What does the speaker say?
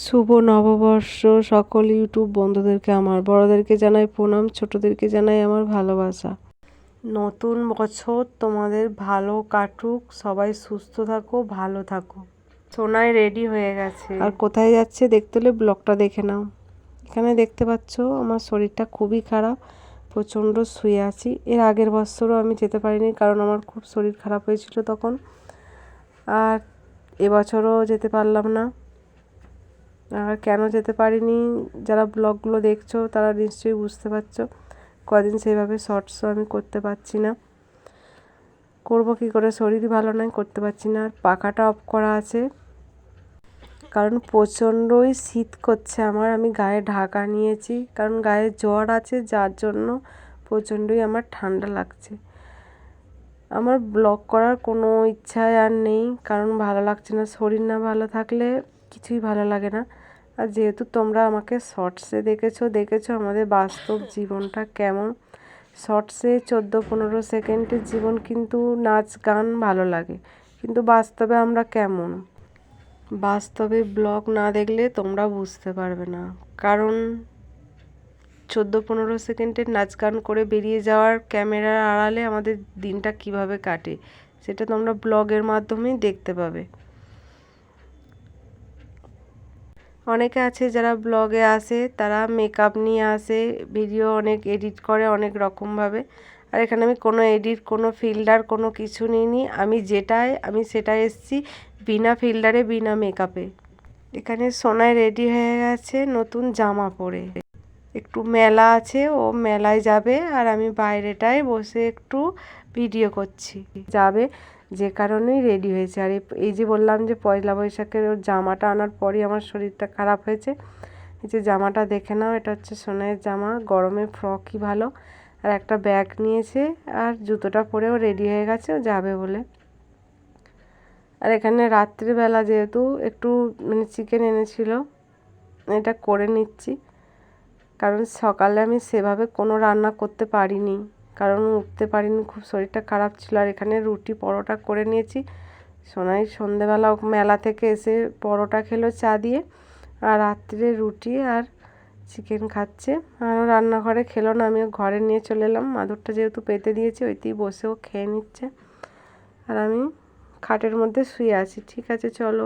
শুভ নববর্ষ সকল ইউটিউব বন্ধুদেরকে আমার, বড়দেরকে জানাই প্রণাম, ছোটদেরকে জানাই আমার ভালোবাসা। নতুন বছর তোমাদের ভালো কাটুক, সবাই সুস্থ থাকো, ভালো থাকো। সোনাই রেডি হয়ে গেছে, আর কোথায় যাচ্ছে দেখতে হলে ব্লগটা দেখে নাও। এখানে দেখতে পাচ্ছ আমার শরীরটা খুবই খারাপ, প্রচণ্ড শুয়ে আছি। এর আগের বছরও আমি যেতে পারিনি, কারণ আমার খুব শরীর খারাপ হয়েছিল তখন, আর এবছরও যেতে পারলাম না। আর কেন যেতে পারিনি, যারা ব্লগগুলো দেখছো তারা নিশ্চয়ই বুঝতে পারছো। কদিন সেইভাবে শর্টসও আমি করতে পারছি না, করব কি করে, শরীরই ভালো নয়, করতে পারছি না। আর পাখাটা অফ করা আছে কারণ প্রচণ্ডই শীত করছে আমার। আমি গায়ে ঢাকা নিয়েছি কারণ গায়ে জ্বর আছে, যার জন্য প্রচণ্ডই আমার ঠান্ডা লাগছে। আমার ব্লগ করার কোনো ইচ্ছাই আর নেই, কারণ ভালো লাগছে না। শরীর না ভালো থাকলে কিছুই ভালো লাগে না। আর যেহেতু তোমরা আমাকে শর্টসে দেখেছো আমাদের বাস্তব জীবনটা কেমন। শর্টসে 14-15 সেকেন্ডের জীবন, কিন্তু নাচ গান ভালো লাগে, কিন্তু বাস্তবে আমরা কেমন, বাস্তবে ব্লগ না দেখলে তোমরা বুঝতে পারবে না। কারণ 14-15 সেকেন্ডের নাচ গান করে বেরিয়ে যাওয়ার ক্যামেরার আড়ালে আমাদের দিনটা কিভাবে কাটে সেটা তোমরা ব্লগের মাধ্যমেই দেখতে পাবে। অনেকে আছে যারা ব্লগে আসে, তারা মেকআপ নিয়ে আসে, ভিডিও অনেক এডিট করে অনেক রকমভাবে। আর এখানে আমি কোনো এডিট, কোনো ফিল্টার, কোনো কিছু নিইনি। আমি সেটাই এসেছি বিনা ফিল্টারে, বিনা মেকআপে। এখানে সোনাই রেডি হয়ে গেছে নতুন জামা পরে, একটু মেলা আছে, ও মেলায় যাবে, আর আমি বাইরেটায় বসে একটু ভিডিও করছি। যাবে যে কারণেই রেডি হয়েছে। আর এই যে বললাম যে পয়লা বৈশাখের ওর জামাটা আনার পরই আমার শরীরটা খারাপ হয়েছে। এই যে জামাটা দেখে নাও, এটা হচ্ছে সোনাইয়ের জামা, গরমে ফ্রকই ভালো। আর একটা ব্যাগ নিয়েছে, আর জুতোটা পরেও রেডি হয়ে গেছে, ও যাবে বলে। আর এখানে রাত্রিবেলা যেহেতু একটু চিকেন এনেছিল, এটা করে নিচ্ছি, কারণ সকালে আমি সেভাবে কোনো রান্না করতে পারিনি, কারণ উঠতে পারিনি, খুব শরীরটা খারাপ ছিল। আর এখানে রুটি পরোটা করে নিয়েছি। সোনাই সন্ধেবেলা মেলা থেকে এসে পরোটা খেলো চা দিয়ে, আর রাত্রে রুটি আর চিকেন খাচ্ছে। আর রান্নাঘরে খেলো না, আমিও ঘরে নিয়ে চলে এলাম। মাদুরটা যেহেতু পেতে দিয়েছি, ওইতেই বসেও খেয়ে নিচ্ছে, আর আমি খাটের মধ্যে শুয়ে আছি। ঠিক আছে, চলো।